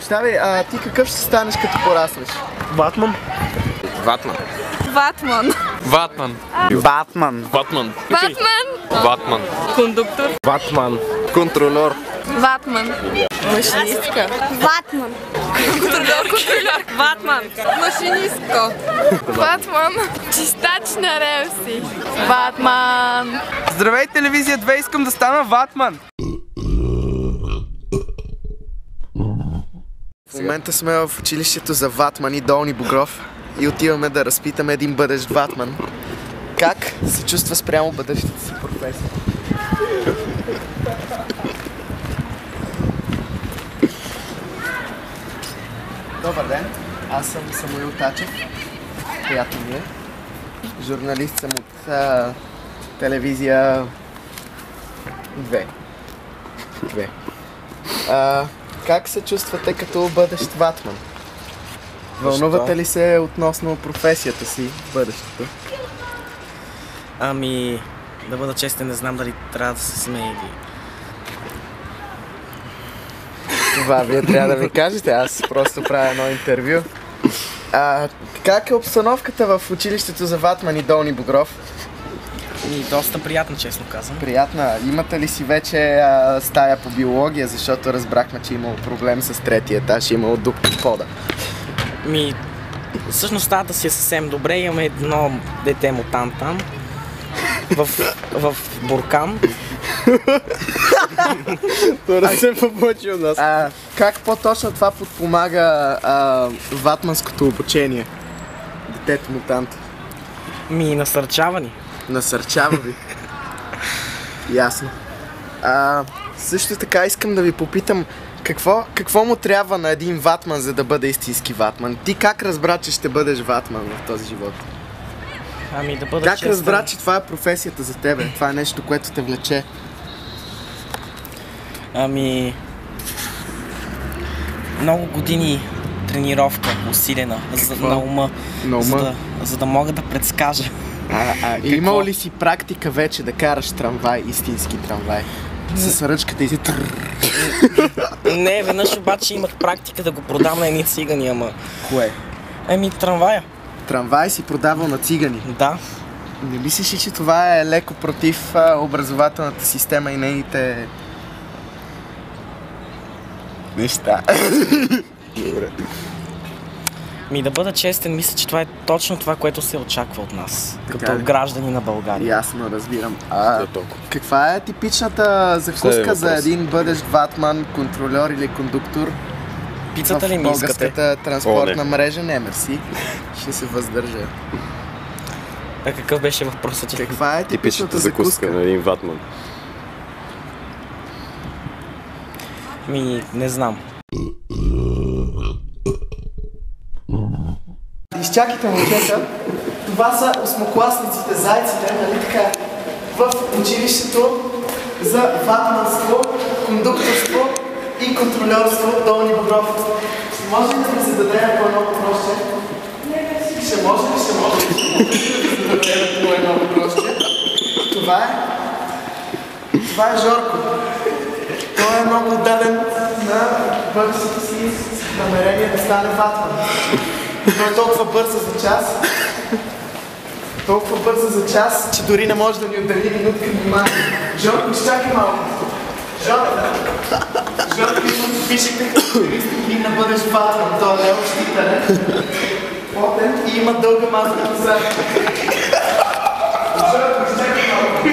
Прощавай, ти какъв ще станеш като пораснеш? Батман. Ватман. Ватман. Ватман. Батман. Ватман. Батман. Ватман. Кондуктор. Ватман. Контролер. Ватман. Машинистка. Ватман. Контролер. Ватман. Машинистка. Ватман. Чистач на релси. Ватман. Здравей, телевизия 2, искам да стана Ватман. В момента сме в училището за Ватман и Долни Богров и отиваме да разпитаме един бъдещ Ватман. Как се чувства спрямо бъдещата си професия? Добър ден, аз съм Самуил Тачев, приятно ми е. Журналист съм от телевизия 2. Как се чувствате като бъдещ Ватман? Вълнувате ли се относно професията си в бъдещето? Ами, да бъда честен, не знам дали трябва да се смея или... Това вие трябва да ми кажете, аз просто правя едно интервю. Как е обстановката в училището за Ватман и Долни Богров? И доста приятно, честно казвам. Приятна. Имате ли си вече стая по биология, защото разбрахме, че имало проблем с третия етаж, имало дупка в пода? Всъщност стаята си е съвсем добре, имаме едно дете мутант там. В буркан. Това се побочи от нас. Как по-точно това подпомага ватманското обучение? Детето мутант. Насърчава ни. Насърчава ви. Ясно. Също така искам да ви попитам, какво му трябва на един ватман, за да бъде истински ватман? Ти как разбра, че ще бъдеш ватман в този живот? Да бъда как честен. разбра, че това е професията за тебе? Това е нещо, което те влече? Много години тренировка, усилена на ума, за да мога да предскажа. Имал ли си практика вече да караш трамвай, истински трамвай? С ръчката и си... Не, веднъж обаче имах практика да го продам на едни цигани, ама... Кое? Трамвая. Трамвай си продавал на цигани? Да. Не мислиш ли, че това е леко против образователната система и нейните... неща? Добре. Да бъда честен, мисля, че това е точно това, което се очаква от нас, като граждани на България. Ясно, разбирам. Каква е типичната закуска за един бъдещ ватман, контролер или кондуктор? Пицата ли ми искате? В българската транспортна мрежа? Не, мерси. Ще се въздържа. Какъв беше въпросът ти? Каква е типичната закуска на един ватман? Не знам. Изчакайте, момчета. Това са осмокласниците, зайците, нали така, в училището за ватманство, кондукторство и контролерство Долни Богров. Може ли да ми зададем по едно въпросче? Ще може ли? Ще може ли да зададем по едно въпросче? Това е Жорко. Той е много отдаден на бъдещето си намерение да стане ватман. Той е толкова бърза за час, че дори не може да ни отдели минутка внимание. Жорко, изчакай малко. Жорко, пишете характеристики на бъдещ ватман. Той е лево щитане. Плотен и има дълга маза на задка. Жорко, изчакай малко.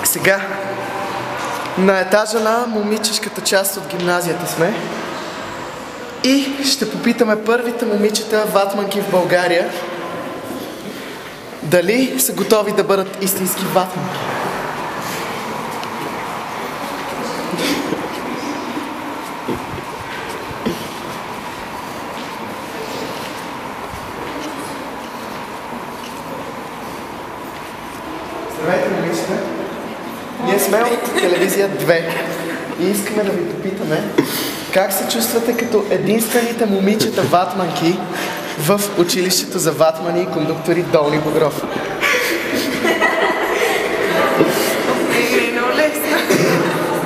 Сега, на етажа на момичешката част от гимназията сме и ще попитаме първите момичета ватманки в България дали са готови да бъдат истински ватманки. Здравейте, момичета! Ние сме от телевизия 2 и искаме да ви попитаме как се чувствате като единствените момичета ватманки в училището за ватмани и кондуктори Долни Богров.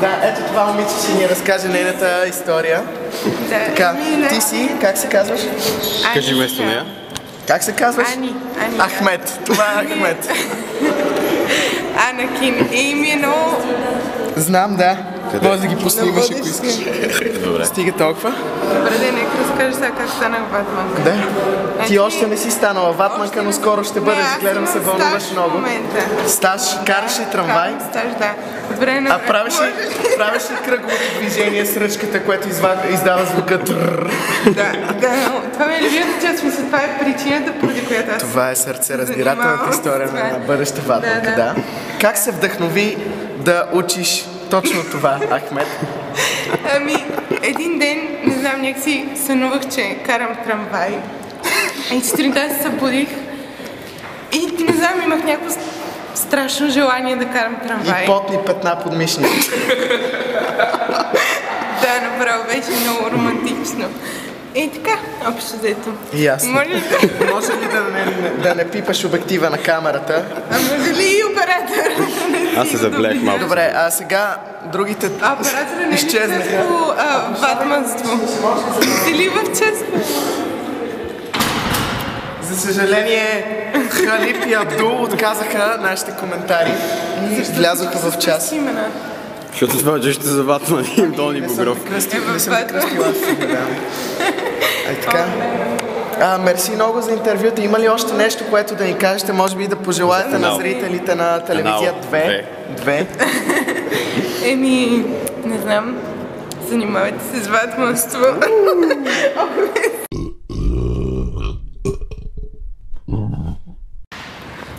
Да, ето това момиче ще ни разкаже нейната история. Така, ти си, как се казваш? Кажи вместо нея. Как се казваш? Ани. Ахмед. Това е Ахмед. Анакин. И ми е много... Знам, да. Може да ги поснимаш, ако искаш. Добре. Стига толкова. Добре, нека разкажа сега как станах ватманка. Да. Ти още не си станала ватманка, но скоро ще бъдеш. Гледам се вълнуваш много. Стаж, караш ли трамвай? Стаж, да. Добре, А правиш ли кръговото движение с ръчката, което издава звука? Да. Това ми е любимата част, мисля, това е причината, поради която аз... Това е сърцераздирателната история на бъдеща ватманка, да. Как се вдъхнови да учиш точно това, Ахмед? Ами, един ден, не знам, някакси сънувах, че карам трамвай. И сутринта се събудих. И не знам, имах някакво страшно желание да карам трамвай. И потни петна под мишните. Да, направо беше много романтично. И така, общо взето. Ясно. Може ли Да не пипаш обектива на камерата? А може ли и оператор? Аз се заблях малко. Добре, а сега другите Оператора не изчезнаха. ли по ватманство? Или в чест? За съжаление, Халип и Абдул отказаха нашите коментари и влязоха в час. Имена. Защото това джещите за Ватман и Дони Богров. Не съм кръстила аз си, да. Ай така. Мерси много за интервюто. Има ли още нещо, което да ни кажете? Може би да пожелаете на зрителите на телевизия 2? Еми, не знам. Занимавайте се с ватманство.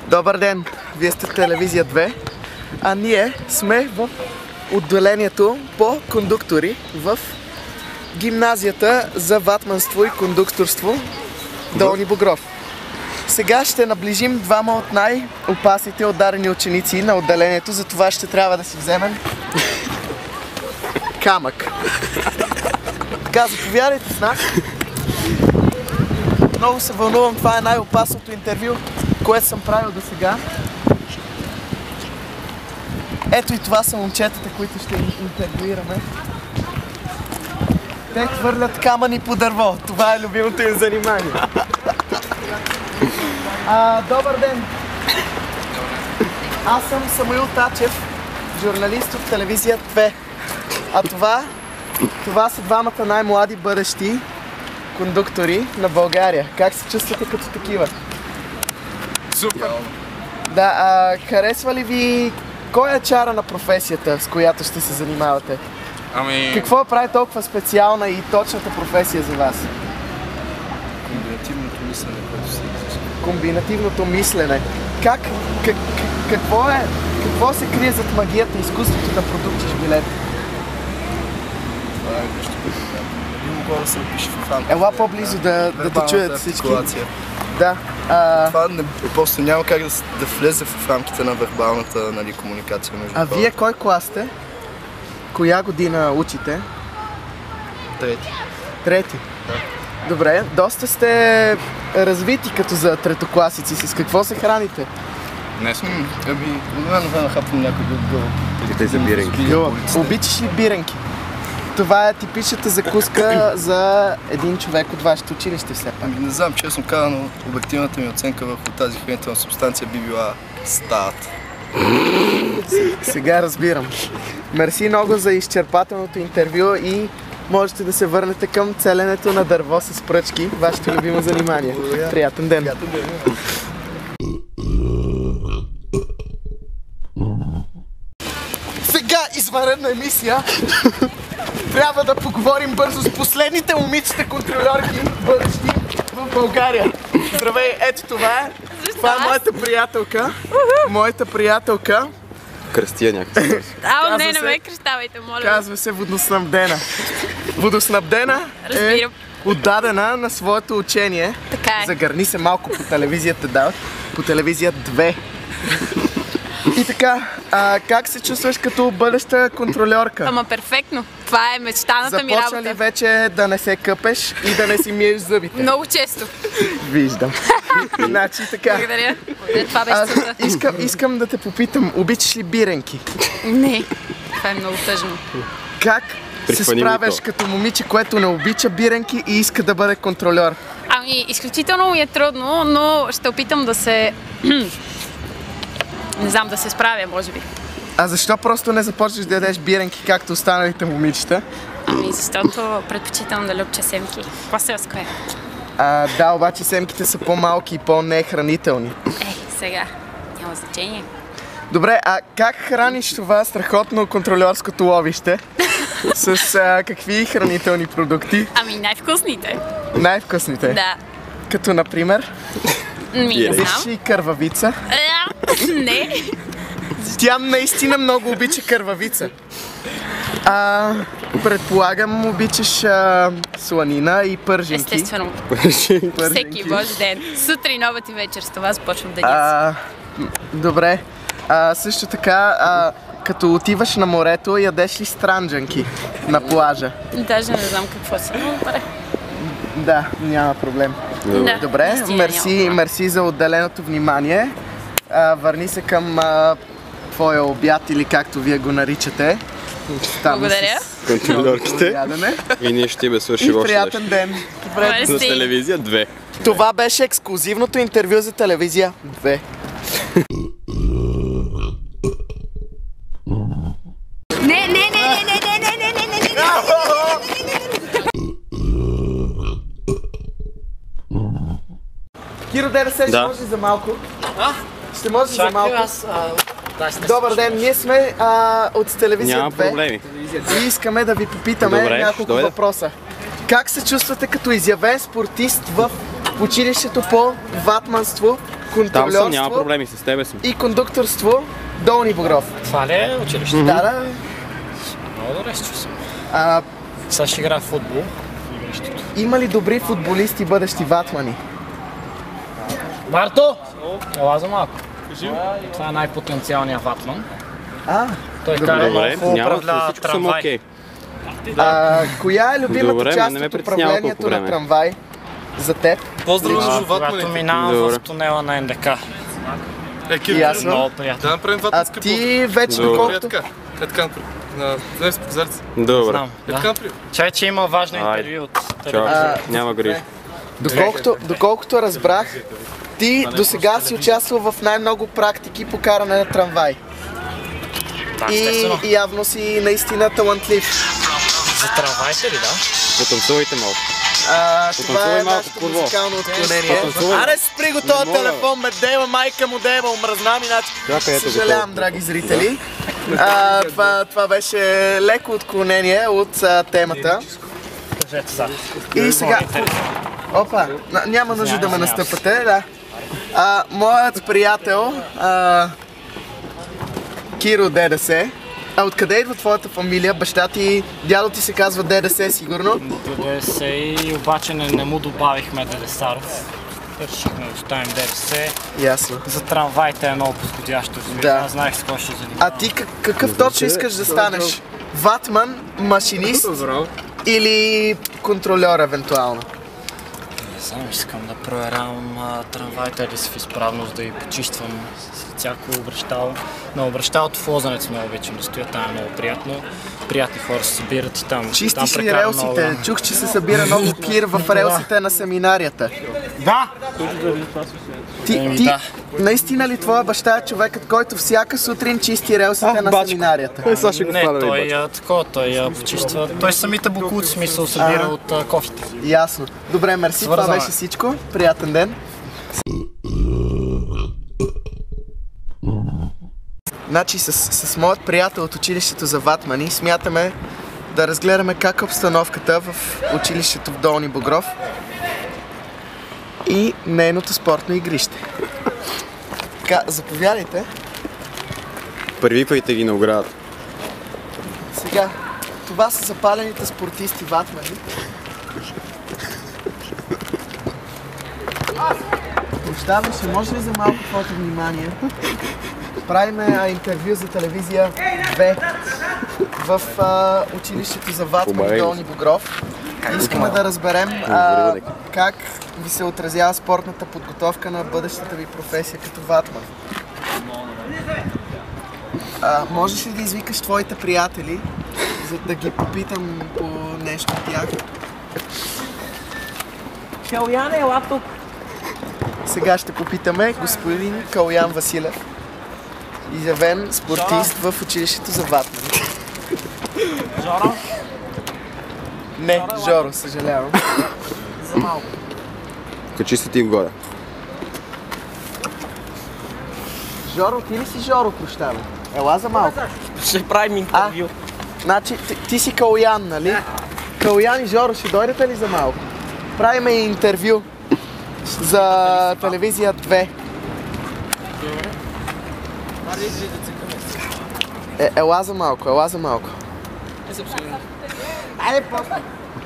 Добър ден! Вие сте телевизия 2, а ние сме в отделението по кондуктори в гимназията за ватманство и кондукторство Долни Богров. Сега ще наближим двама от най-опасните отдарени ученици на отделението, за това ще трябва да си вземем камък. Така, заповядайте с нас. Много се вълнувам, това е най-опасното интервю, което съм правил до сега. Ето и това са момчетата, които ще интервюираме. Те хвърлят камъни по дърво. Това е любимото им занимание. Добър ден! Аз съм Самуил Тачев, журналист от телевизия 2. А това са двамата най-млади бъдещи кондуктори на България. Как се чувствате като такива? Супер! Да, харесва ли ви... Кой е чара на професията, с която ще се занимавате? Какво прави толкова специална и точната професия за вас? Комбинативното мислене, което се изисква. Комбинативното мислене. Какво се крие зад магията и изкуството да продуктиш билет? Това е нещо, което не мога да се опише в рамките. Ела по-близо да те чуят всички. Да. Това просто няма как да влезе в рамките на вербалната комуникация между хората. А вие кой клас сте? Коя година учите? Трети? Да. Добре, доста сте развити като за третокласици. С какво се храните? Днес време хапвам някой гълъб. Те за биренки. Обичаш ли биренки? Това е типичната закуска за един човек от вашето училище все пак. Не знам, честно казано, обективната ми оценка върху тази хранителна субстанция би била стаата. Сега разбирам. Мерси много за изчерпателното интервю и можете да се върнете към целенето на дърво с пръчки, вашето любимо занимание. Приятен ден! Сега извънредна емисия. Трябва да поговорим бързо с последните момичета контролерки бъдещи в България. Здравей, ето това е. Това е моята приятелка. Моята приятелка. Кръстия някакъв. Не ме кръщавайте, моля. Казва се Водоснабдена. Водоснабдена е отдадена на своето учение. Така е. Загърни се малко по телевизията, да. По телевизия 2. И така, как се чувстваш като бъдеща контрольорка? Ама перфектно. Това е мечтаната ми Започна ли работа. вече да не се къпеш и да не си миеш зъбите? Много често. Виждам. Значи така. Благодаря. Това беше целта. Искам да те попитам, обичаш ли биренки? Не. Това е много тъжно. Как се Прихвани ми справяш то. като момиче, което не обича биренки и иска да бъде контрольор? Ами, изключително ми е трудно, но ще опитам да се... не знам, да се справя, може би. А защо просто не започнеш да ядеш биренки, както останалите момичета? Ами, защото предпочитам да любча семки. По-селско е. Да, обаче семките са по-малки и по-нехранителни. Сега. Няма значение. Добре, а как храниш това страхотно контрольорското ловище? С какви хранителни продукти? Ами, най-вкусните. Най-вкусните? Да. Като например? Не Обичаш знам. ли кървавица? Не. Тя наистина много обича кървавица. Предполагам, обичаш сланина и пърженки. Естествено. Пърженки. Всеки божи ден. Сутрин, обед и вечер. С това започвам деня си. Добре. Също така, като отиваш на морето, ядеш ли странджанки на плажа? Даже не знам какво са, но добре. Да, няма проблем. Да, Добре, наистина няма. мерси за отделеното внимание. Върни се към твоя обяд или както вие го наричате. Там Благодаря. с Контрольорките. ядене. И ние ще тебе И свършим още нещо. приятен ден. Добре. За телевизия 2. Това беше ексклузивното интервю за телевизия 2. Не. Киро, ДДС, ще Да. може за малко? Ще може за малко? Да, Добър ден, ние сме от телевизия Няма 2 проблеми. и искаме да ви попитаме Добре, няколко дойде. въпроса. Как се чувствате като изявен спортист в училището по ватманство, Там съм, няма контрольорство проблеми, с тебе съм. и кондукторство Долни Богров? Това ли е училище? Да. Много добре се чувствам. А, Сега ще играя в футбол в игрището. има ли добри футболисти, бъдещи ватмани? Марто! Ела за малко. Това е най-потенциалният ватман. Той кара Добре, много, няма управлява всичко съм трамвай. окей. Коя е любимата Добре, част ме не ме от притеснява управлението колко на време. трамвай за теб? Когато минавам Добре. в тунела на НДК. Ясно. Много приятно. А ти вече Добре. доколкото... Добре. Знам, да. Чай, че има важно Айде. интервю от Чао. телевизия. Няма грижи. Доколкото разбрах, ти до сега си участвал в най-много практики по каране на трамвай. Да, естествено. И явно си наистина талантлив. За трамвайте ли, да? Потанцувайте малко. Това Потанцувай е малко, нашето курво. музикално отклонение. Потанцувай. Аре, спри го този Не мога. телефон, ме дева, майка му дева, омръзна ми, значи. Чакай, ето го Съжалявам, това. драги зрители. Това беше леко отклонение от темата. Кажете сега. И сега... Опа, няма нужда да ме настъпате, да. Моят приятел, Киро ДДС. Откъде идва твоята фамилия? Баща ти, дядо ти се казва ДДС, сигурно? ДДС и обаче не му добавихме Дедесаров. Решихме да оставим ДДС. Ясно. За трамвайте е много подходящо. Да. Аз знаех с какво ще занимавам. А ти какъв точно искаш да станеш? Ватман, машинист или контрольор евентуално? Сам искам да проверявам трамвайте ли са в изправност, да ги почиствам с всяко обращало. На обращалото в Лозенец много обичам да стоя, там е много приятно. Приятни хора се събират и там. Чистиш там ли прекарам много релсите? време. Чух, че се събира много кир в релсите на семинарията. Да! Ти да. наистина ли твоя баща е човекът, който всяка сутрин чисти релсите на семинарията? Не, той почиства. Той самите бокуци смисъл събира от кофите. Ясно. Добре, мерси, това Свързано е. беше всичко. Приятен ден. Значи с моят приятел от училището за ватмани смятаме да разгледаме как е обстановката в училището в Долни Богров и нейното спортно игрище. Така, заповядайте. Привиквайте ги на оградата. Сега, това са запалените спортисти ватмани. Прощавам, ще може ли за малко твоето внимание? Правим интервю за телевизия 2 в училището за ватман Долни Богров. Искаме да разберем как ви се отразява спортната подготовка на бъдещата ви професия като ватман. Можеш ли да извикаш твоите приятели, за да ги попитам по нещо от тях? Калуян, ела тук. Сега ще попитаме господин Калуян Василев, изявен спортист в училището за ватман. Жоро? Не, Жоро, съжалявам. За малко. Качи се ти горе. Жоро, ти ли си Жоро, прощавай? Ела за малко. Ще правим интервю. Значи, ти си Калуян, нали? Калуян и Жоро, ще дойдете ли за малко? Правиме интервю за телевизия 2. Ела за малко, ела за малко. Айде после.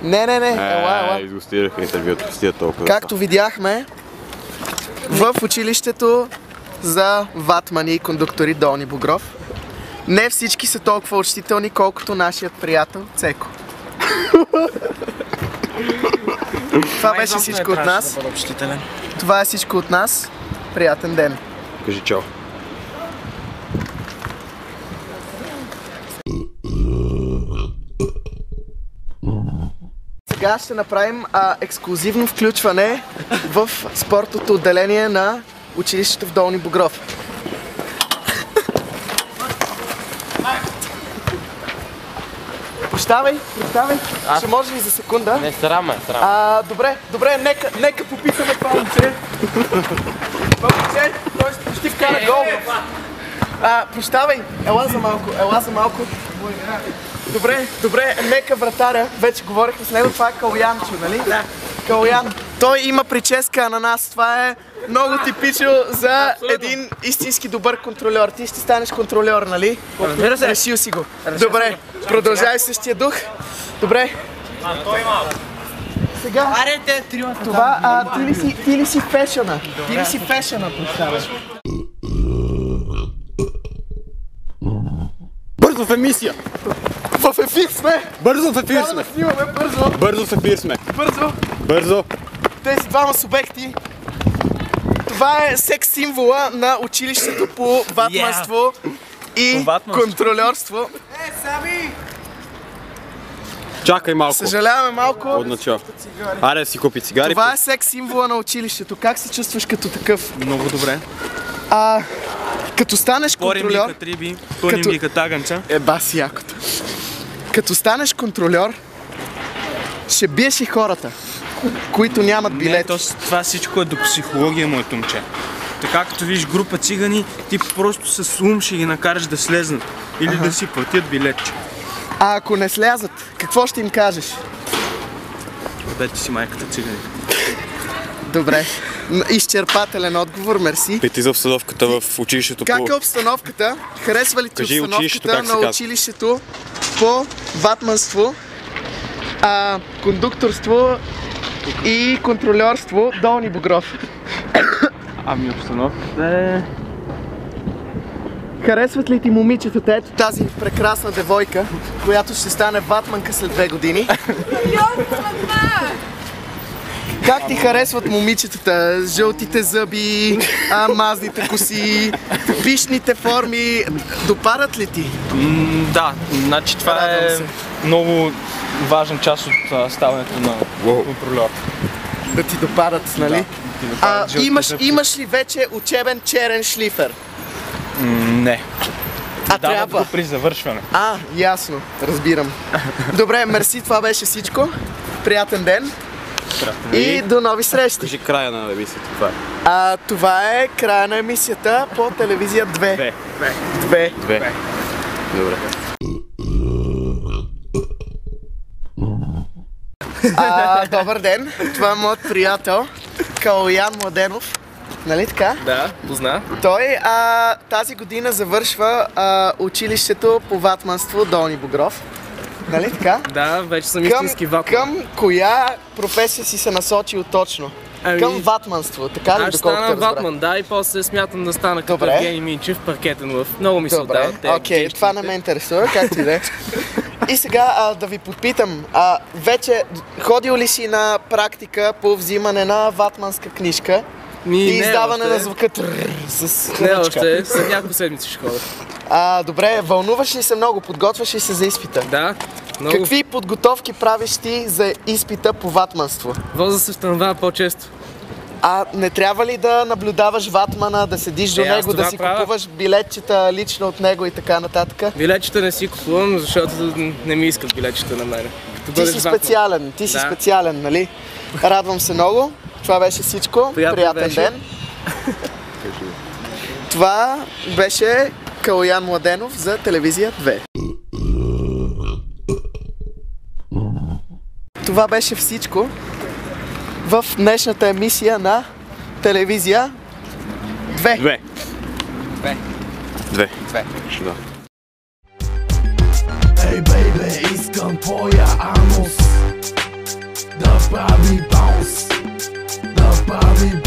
Не, ела. Изгостираха интервюто, стига толкова. Както видяхме, в училището за ватмани и кондуктори Долни Богров не всички са толкова учтителни, колкото нашият приятел Цеко. Това беше всичко от нас. Това е всичко от нас. Приятен ден. Кажи чао. Сега ще направим ексклузивно включване в спортното отделение на училището в Долни Богров. Прощавай. Ще може ли за секунда? Не, срам е. Добре, нека попитаме това момче. Това момче, той почти вкара гол. Прощавай, ела за малко. Добре, нека вратаря, вече говорихме с него, това е Калуянчо, нали? Да. Калуян. Той има прическа ананас, това е много типично за един истински добър контрольор. Ти ще станеш контрольор, нали? Разбира се. Решил си го. Добре, продължай същия дух. Добре. Сега, това, ти ли си фешъна? Ти ли си фешъна, представя? Бързо в емисия! В ефир сме! Бързо в ефир Трябва сме! да снимаме бързо! Бързо в ефир сме! Бързо! Тези двама субекти. Това е секс символа на училището по ватманство и контрольорство. Сами! Чакай малко. Съжаляваме малко. От начало. Аре да си купи цигари. Това е секс символа на училището. Как се чувстваш като такъв? Много добре. Като станеш контрольор... Пълним ги катаганча. Баси якото. Като станеш контрольор, ще биеш и хората, които нямат билети. Не, това всичко е до психология, моето момче. Така като видиш група цигани, ти просто с ум ще ги накараш да слезнат или да си платят билетче. А ако не слязат, какво ще им кажеш? Дайте си майката цигани. Добре. Изчерпателен отговор, мерси. Пети за обстановката в училището по... Как е обстановката? Харесва ли ти обстановката на училището по ватманство, кондукторство и контрольорство Долни Богров? Ами обстановката е... Харесват ли ти момичетата? Ето тази прекрасна девойка, която ще стане ватманка след 2 години. Как ти харесват момичетата? Жълтите зъби, мазните коси, пишните форми, допадат ли ти? Да, значи това е много важна част от ставането на контрольор. Да ти допадат, нали? Имаш ли вече учебен черен шлифер? Не. Трябва. При завършване. Ясно, разбирам. Добре, мерси, това беше всичко. Приятен ден. И до нови срещи. Кажи края на емисията. Това е края на емисията по телевизия 2. Добре. Добър ден, това е моят приятел Калуян Младенов. Нали така? Да, позна. Той тази година завършва училището по ватманство Долни Богров. Нали така? Да, вече съм истински ватман. Към коя професия си се насочил точно? към ватманство, така ли, Аз доколкото стана разбрах? ватман, да, и после смятам да стана като Добре. Евгений Минчев, паркетен лъв. Много ми се отдават те. Окей, това не ме интересува, както и да е. И сега да ви попитам, вече ходил ли си на практика по взимане на ватманска книжка и не издаване още. на звука с Не ръчка? още, след няколко седмици ще ходя. Добре, вълнуваш ли се много? Подготвяш ли се за изпита? Да, много. Какви подготовки правиш ти за изпита по ватманство? Воза се установява по-често. Не трябва ли да наблюдаваш ватмана, да седиш до аз него, да това си правя. купуваш билетчета лично от него и така нататък? Билетчета не си купувам, защото не ми искат билетчета на мен. Ти си специален, Да. специален, нали? Радвам се много. Това беше всичко. Приятен беше. ден. Това беше Калоян Младенов за Телевизия 2. Това беше всичко в днешната емисия на Телевизия 2. Две. Ей, бейбе, искам твоя анус да прави баунс, да прави